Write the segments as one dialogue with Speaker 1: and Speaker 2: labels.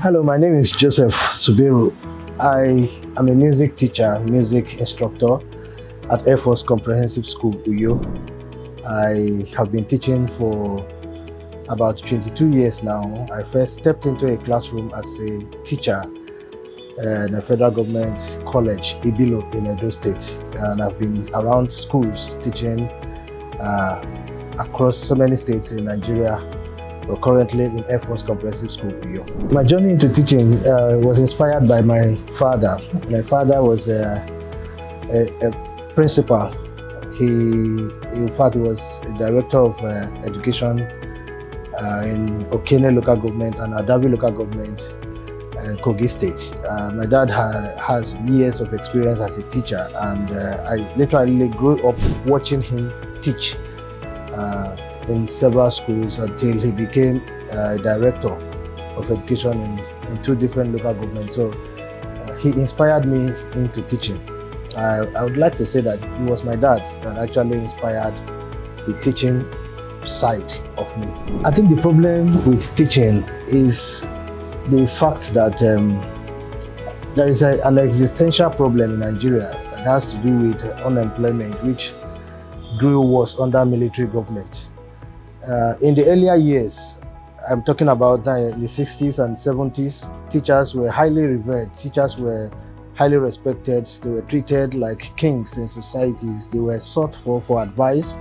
Speaker 1: Hello, my name is Joseph Subiru. I am a music teacher, music instructor at Air Force Comprehensive School, Uyo. I have been teaching for about 22 years now. I first stepped into a classroom as a teacher in a federal government college, Ibilo, in Edo State. And I've been around schools teaching across so many states in Nigeria. We're currently in Air Force Comprehensive School, Uyo. My journey into teaching was inspired by my father. My father was a principal. In fact, he was a director of education in Okene local government and Adabi local government, Kogi State. My dad has years of experience as a teacher, and I literally grew up watching him teach in several schools until he became director of education in two different local governments. So he inspired me into teaching. I would like to say that it was my dad that actually inspired the teaching side of me. I think the problem with teaching is the fact that there is an existential problem in Nigeria that has to do with unemployment, which grew worse under military government. In the earlier years, I'm talking about the 60s and 70s, teachers were highly revered, teachers were highly respected, they were treated like kings in societies, they were sought for advice.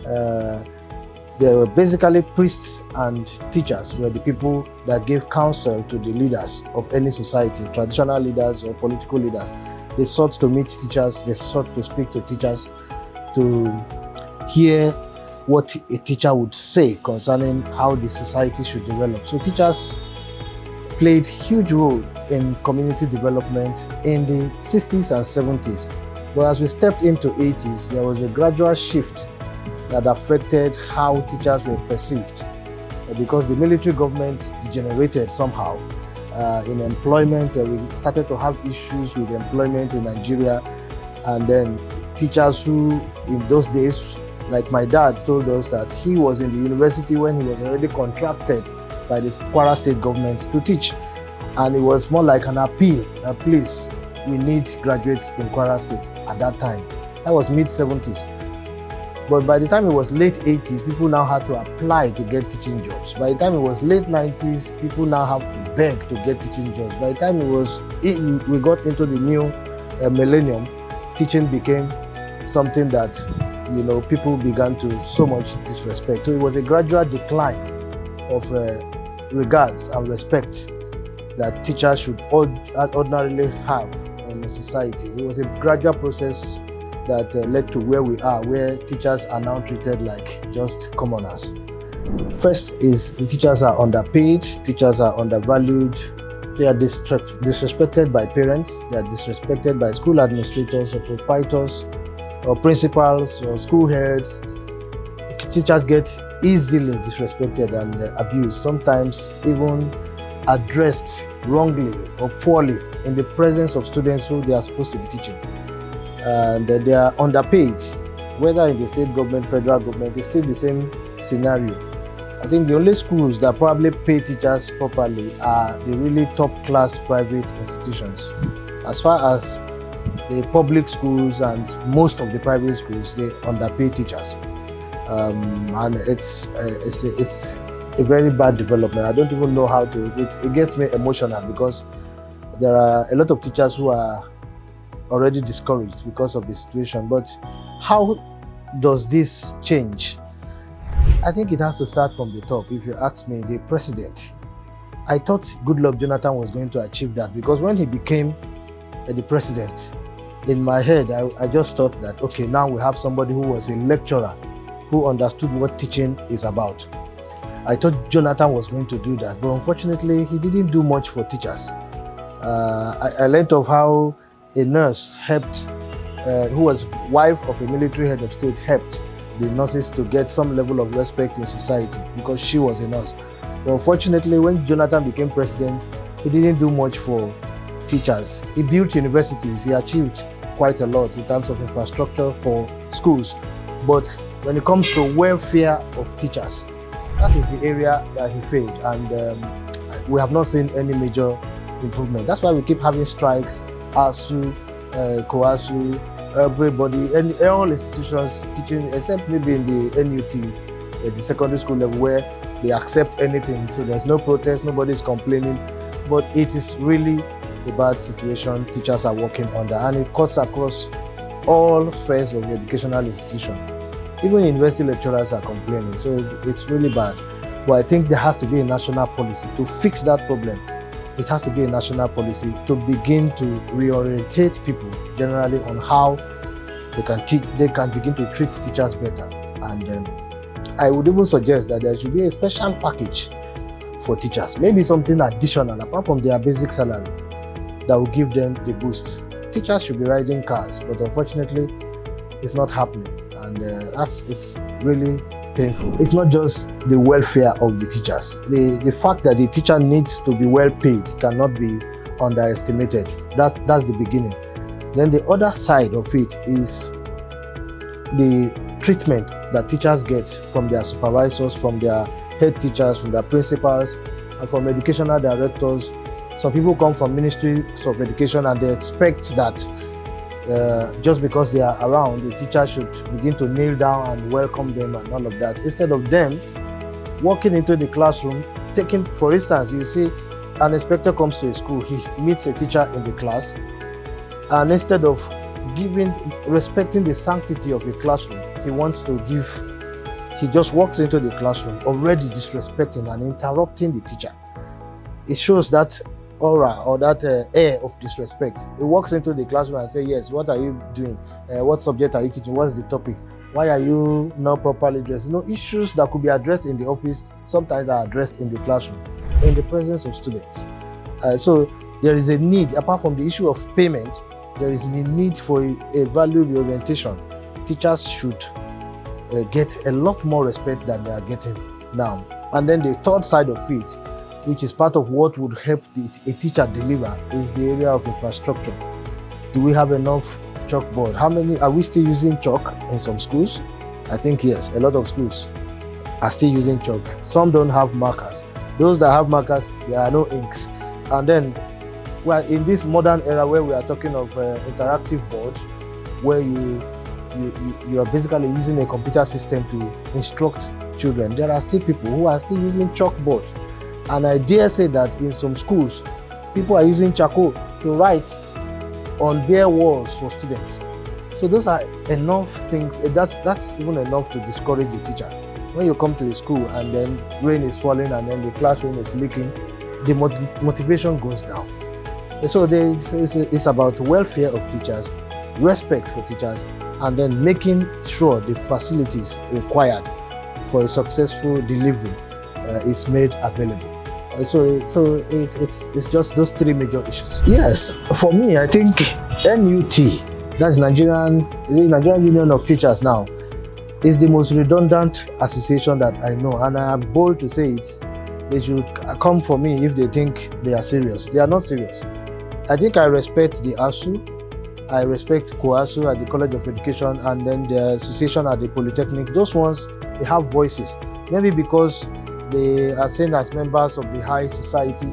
Speaker 1: They were basically priests and teachers were the people that gave counsel to the leaders of any society, traditional leaders or political leaders. They sought to meet teachers, they sought to speak to teachers, to hear what a teacher would say concerning how the society should develop. So teachers played huge role in community development in the 60s and 70s. But as we stepped into 80s, there was a gradual shift that affected how teachers were perceived because the military government degenerated somehow in employment. We started to have issues with employment in Nigeria, and then teachers who in those days, like my dad told us that he was in the university when he was already contracted by the Kwara State government to teach, and it was more like an appeal, please, we need graduates in Kwara State at that time. That was mid-70s. But by the time it was late 80s, people now had to apply to get teaching jobs. By the time it was late 90s, people now have to beg to get teaching jobs. By the time we got into the new millennium, teaching became something that people began to so much disrespect. So it was a gradual decline of regards and respect that teachers should ordinarily have in a society. It was a gradual process that led to where we are, where teachers are now treated like just commoners. First is the teachers are underpaid, teachers are undervalued, they are disrespected by parents, they are disrespected by school administrators or proprietors or principals or school heads. Teachers get easily disrespected and abused, sometimes even addressed wrongly or poorly in the presence of students who they are supposed to be teaching. And they are underpaid, whether in the state government, federal government, it's still the same scenario. I think the only schools that probably pay teachers properly are the really top-class private institutions. As far as the public schools and most of the private schools, they underpay teachers, and it's a very bad development. I don't even know how to. It gets me emotional because there are a lot of teachers who are already discouraged because of the situation. But how does this change? I think it has to start from the top. If you ask me, the president, I thought Goodluck Jonathan was going to achieve that, because when he became the president, in my head, I just thought that, okay, now we have somebody who was a lecturer who understood what teaching is about. I thought Jonathan was going to do that, but unfortunately, he didn't do much for teachers. I learned of how a nurse helped, who was wife of a military head of state, helped the nurses to get some level of respect in society because she was a nurse. But unfortunately, when Jonathan became president, he didn't do much for teachers. He built universities, he achieved quite a lot in terms of infrastructure for schools. But when it comes to welfare of teachers, that is the area that he failed. And we have not seen any major improvement. That's why we keep having strikes, ASU, COASU, everybody, and all institutions teaching, except maybe in the NUT, at the secondary school level, where they accept anything. So there's no protest, nobody's complaining, but it is really a bad situation teachers are working under, and it cuts across all spheres of the educational institution. Even university lecturers are complaining, so it's really bad. But I think there has to be a national policy to fix that problem. It has to be a national policy to begin to reorientate people generally on how they can begin to treat teachers better. And I would even suggest that there should be a special package for teachers, maybe something additional apart from their basic salary that will give them the boost. Teachers should be riding cars, but unfortunately, it's not happening, and it's really painful. It's not just the welfare of the teachers. The fact that the teacher needs to be well paid cannot be underestimated. That's the beginning. Then the other side of it is the treatment that teachers get from their supervisors, from their head teachers, from their principals, and from educational directors. Some people come from ministries of education and they expect that just because they are around, the teacher should begin to kneel down and welcome them and all of that. Instead of them walking into the classroom, taking, for instance, you see an inspector comes to a school, he meets a teacher in the class, and instead of respecting the sanctity of the classroom, he just walks into the classroom already disrespecting and interrupting the teacher. It shows that aura or that air of disrespect. He walks into the classroom and says, yes, what are you doing? What subject are you teaching? What's the topic? Why are you not properly dressed? Issues that could be addressed in the office sometimes are addressed in the classroom in the presence of students. So there is a need, apart from the issue of payment, there is a need for a value reorientation. Teachers should get a lot more respect than they are getting now. And then the third side of it, which is part of what would help a teacher deliver, is the area of infrastructure. Do we have enough chalkboard? Are we still using chalk in some schools? I think yes, a lot of schools are still using chalk. Some don't have markers. Those that have markers, there are no inks. And then well, in this modern era where we are talking of interactive board, where you are basically using a computer system to instruct children, there are still people who are still using chalkboard. And I dare say that in some schools, people are using charcoal to write on bare walls for students. So those are enough things. That's even enough to discourage the teacher. When you come to a school and then rain is falling and then the classroom is leaking, the motivation goes down. And so it's about welfare of teachers, respect for teachers, and then making sure the facilities required for a successful delivery is made available. So it's just those three major issues. Yes, for me, I think NUT, that's Nigerian Union of Teachers now, is the most redundant association that I know, and I am bold to say it. They should come for me if they think they are serious. They are not serious. I think I respect the ASU, I respect COASU at the College of Education, and then the association at the Polytechnic. Those ones, they have voices. Maybe because they are seen as members of the high society,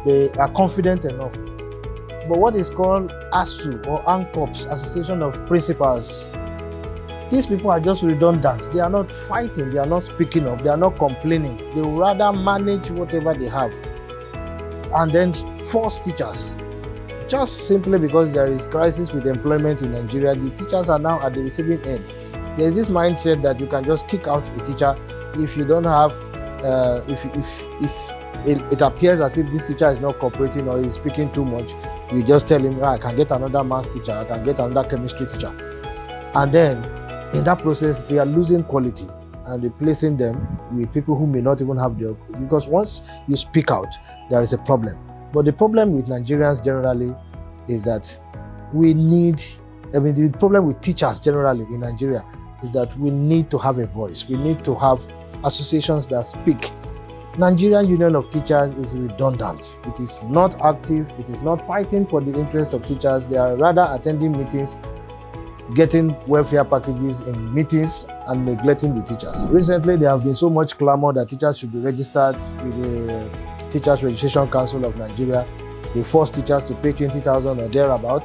Speaker 1: they are confident enough. But what is called ASU or ANCOPS, Association of Principals, these people are just redundant. They are not fighting, they are not speaking up, they are not complaining. They will rather manage whatever they have and then force teachers. Just simply because there is crisis with employment in Nigeria, the teachers are now at the receiving end. There is this mindset that you can just kick out a teacher if you don't have, if it appears as if this teacher is not cooperating or is speaking too much. You just tell him, I can get another maths teacher, I can get another chemistry teacher. And then in that process, they are losing quality and replacing them with people who may not even have the, because once you speak out, there is a problem. But the problem with Nigerians generally is that the problem with teachers generally in Nigeria is that we need to have a voice. We need to have associations that speak. Nigerian Union of Teachers is redundant. It is not active. It is not fighting for the interest of teachers. They are rather attending meetings, getting welfare packages in meetings, and neglecting the teachers. Recently, there have been so much clamor that teachers should be registered with the Teachers Registration Council of Nigeria. They force teachers to pay 20,000 or thereabout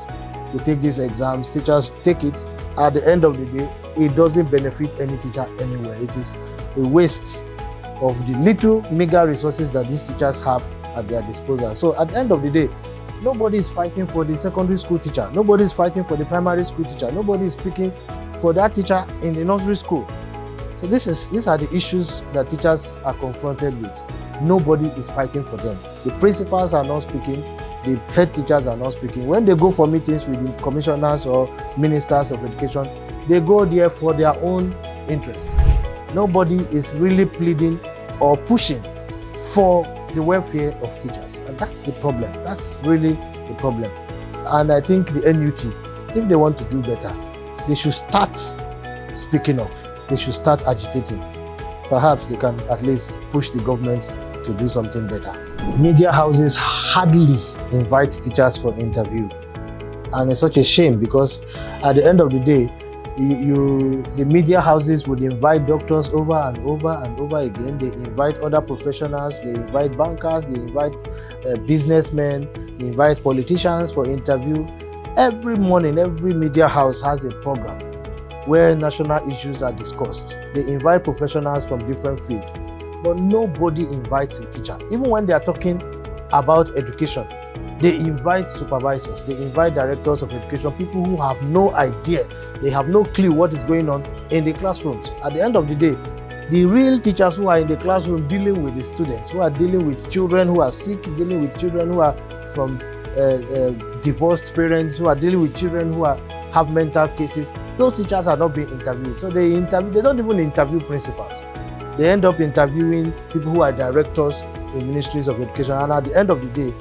Speaker 1: to take these exams. Teachers take it. At the end of the day, it doesn't benefit any teacher anywhere. It is a waste of the little meager resources that these teachers have at their disposal. So at the end of the day, nobody is fighting for the secondary school teacher. Nobody is fighting for the primary school teacher. Nobody is speaking for that teacher in the nursery school. So these are the issues that teachers are confronted with. Nobody is fighting for them. The principals are not speaking. The head teachers are not speaking. When they go for meetings with the commissioners or ministers of education, they go there for their own interest. Nobody is really pleading or pushing for the welfare of teachers. And that's the problem. That's really the problem. And I think the NUT, if they want to do better, they should start speaking up. They should start agitating. Perhaps they can at least push the government to do something better. Media houses hardly invite teachers for interview. And it's such a shame because at the end of the day, the media houses would invite doctors over and over and over again. They invite other professionals, they invite bankers, they invite businessmen, they invite politicians for interview. Every morning, every media house has a program where national issues are discussed. They invite professionals from different fields, but nobody invites a teacher. Even when they are talking about education, they invite supervisors, they invite directors of education, people who have no idea, they have no clue what is going on in the classrooms. At the end of the day, the real teachers who are in the classroom dealing with the students, who are dealing with children who are sick, dealing with children who are from divorced parents, who are dealing with children who have mental cases, those teachers are not being interviewed. So they don't even interview principals. They end up interviewing people who are directors in ministries of education, and at the end of the day,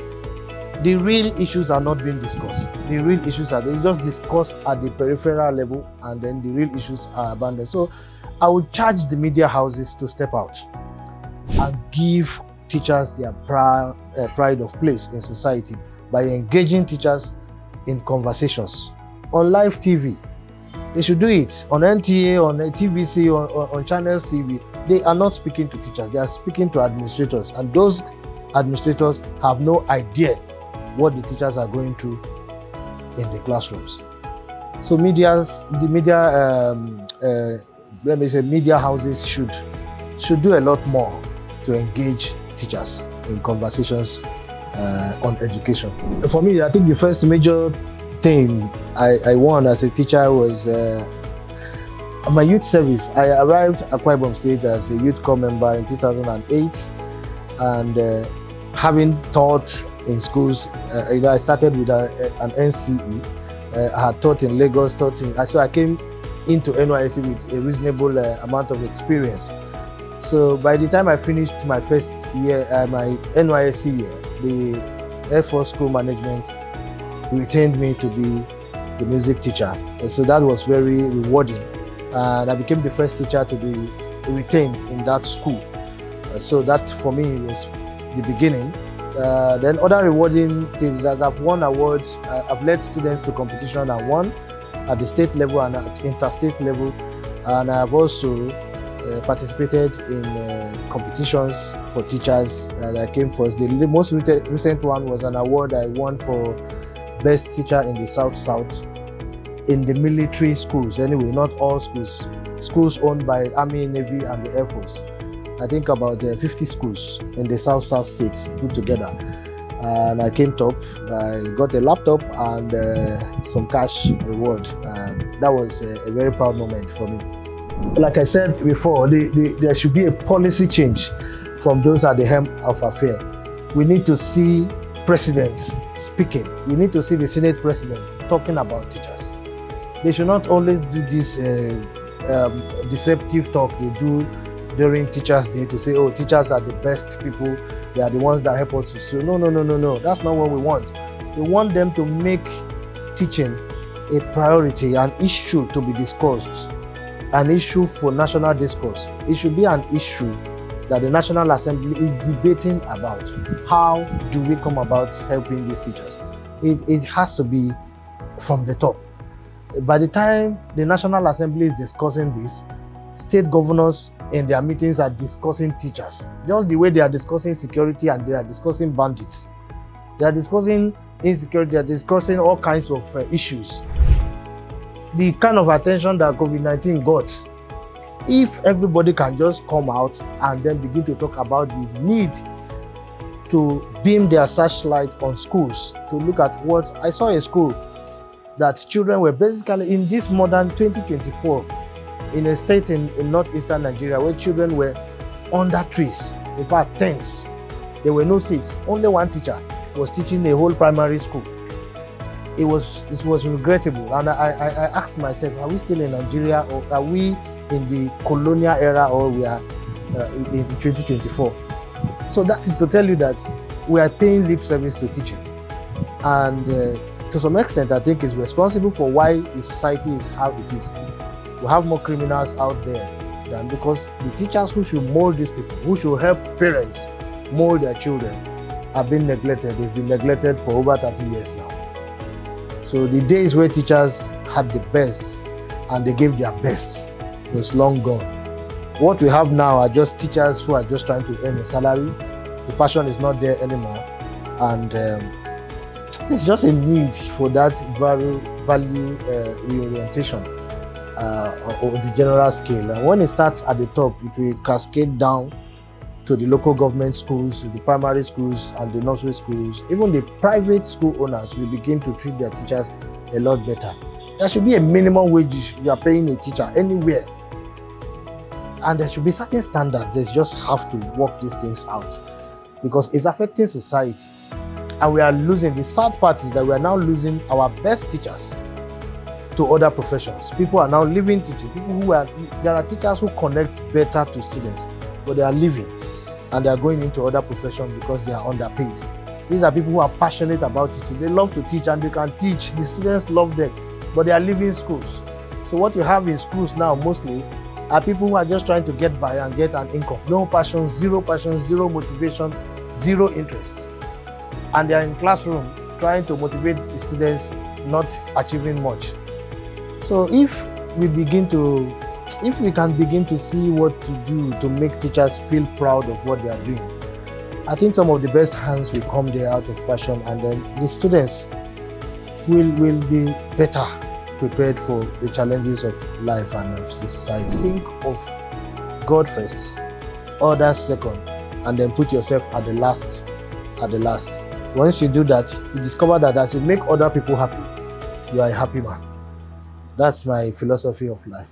Speaker 1: the real issues are not being discussed. The real issues they just discussed at the peripheral level, and then the real issues are abandoned. So I would charge the media houses to step out and give teachers their pride of place in society by engaging teachers in conversations on live TV. They should do it on NTA, on TVC, on Channels TV. They are not speaking to teachers, they are speaking to administrators, and those administrators have no idea what the teachers are going through in the classrooms. So media houses should do a lot more to engage teachers in conversations on education. For me, I think the first major thing I won as a teacher was my youth service. I arrived at Akwa Ibom State as a youth corps member in 2008, and having taught in schools, I started with an NCE. I had taught in Lagos, so I came into NYSC with a reasonable amount of experience. So by the time I finished my first year, my NYSC year, the Air Force School Management retained me to be the music teacher. And so that was very rewarding. And I became the first teacher to be retained in that school. So that for me was the beginning. Then other rewarding things that I've won awards. I've led students to competition and won at the state level and at interstate level. And I've also participated in competitions for teachers that I came first. The most recent one was an award I won for Best Teacher in the South-South in the military schools. Anyway, not all schools. Schools owned by Army, Navy, and the Air Force. I think about 50 schools in the South-South states put together. And I came top. I got a laptop and some cash reward. And that was a very proud moment for me. Like I said before, there should be a policy change from those at the helm of affair. We need to see presidents speaking. We need to see the Senate president talking about teachers. They should not always do this deceptive talk they do during Teachers' Day to say, oh, teachers are the best people. They are the ones that help us to school. No. That's not what we want. We want them to make teaching a priority, an issue to be discussed, an issue for national discourse. It should be an issue that the National Assembly is debating about. How do we come about helping these teachers? It has to be from the top. By the time the National Assembly is discussing this, state governors in their meetings are discussing teachers. Just the way they are discussing security and they are discussing bandits. They are discussing insecurity, they are discussing all kinds of issues. The kind of attention that COVID-19 got, if everybody can just come out and then begin to talk about the need to beam their searchlight on schools, to look at what I saw a school that children were basically in this modern 2024 in a state in northeastern Nigeria where children were under trees, in fact tents. There were no seats. Only one teacher was teaching a whole primary school. It was regrettable, and I asked myself, are we still in Nigeria, or are we in the colonial era, or we are in 2024? So that is to tell you that we are paying lip service to teaching, and to some extent I think it's responsible for why the society is how it is. We have more criminals out there than, because the teachers who should mold these people, who should help parents mold their children, have been neglected. They've been neglected for over 30 years now. So the days where teachers had the best and they gave their best was long gone. What we have now are just teachers who are just trying to earn a salary. The passion is not there anymore, and there's just a need for that value reorientation on the general scale. And when it starts at the top, it will cascade down to the local government schools, the primary schools and the nursery schools. Even the private school owners will begin to treat their teachers a lot better. There should be a minimum wage you are paying a teacher anywhere. And there should be certain standards. They just have to work these things out, because it's affecting society. And we are losing, the sad part is that we are now losing our best teachers to other professions. People are now leaving teaching. There are teachers who connect better to students, but they are leaving and they are going into other professions because they are underpaid. These are people who are passionate about teaching. They love to teach and they can teach. The students love them, but they are leaving schools. So what you have in schools now mostly are people who are just trying to get by and get an income. No passion, zero motivation, zero interest. And they are in classroom trying to motivate the students, not achieving much. So if we can begin to see what to do to make teachers feel proud of what they are doing, I think some of the best hands will come there out of passion, and then the students will be better prepared for the challenges of life and of the society. Think of God first, others second, and then put yourself at the last. Once you do that, you discover that as you make other people happy, you are a happy man. That's my philosophy of life.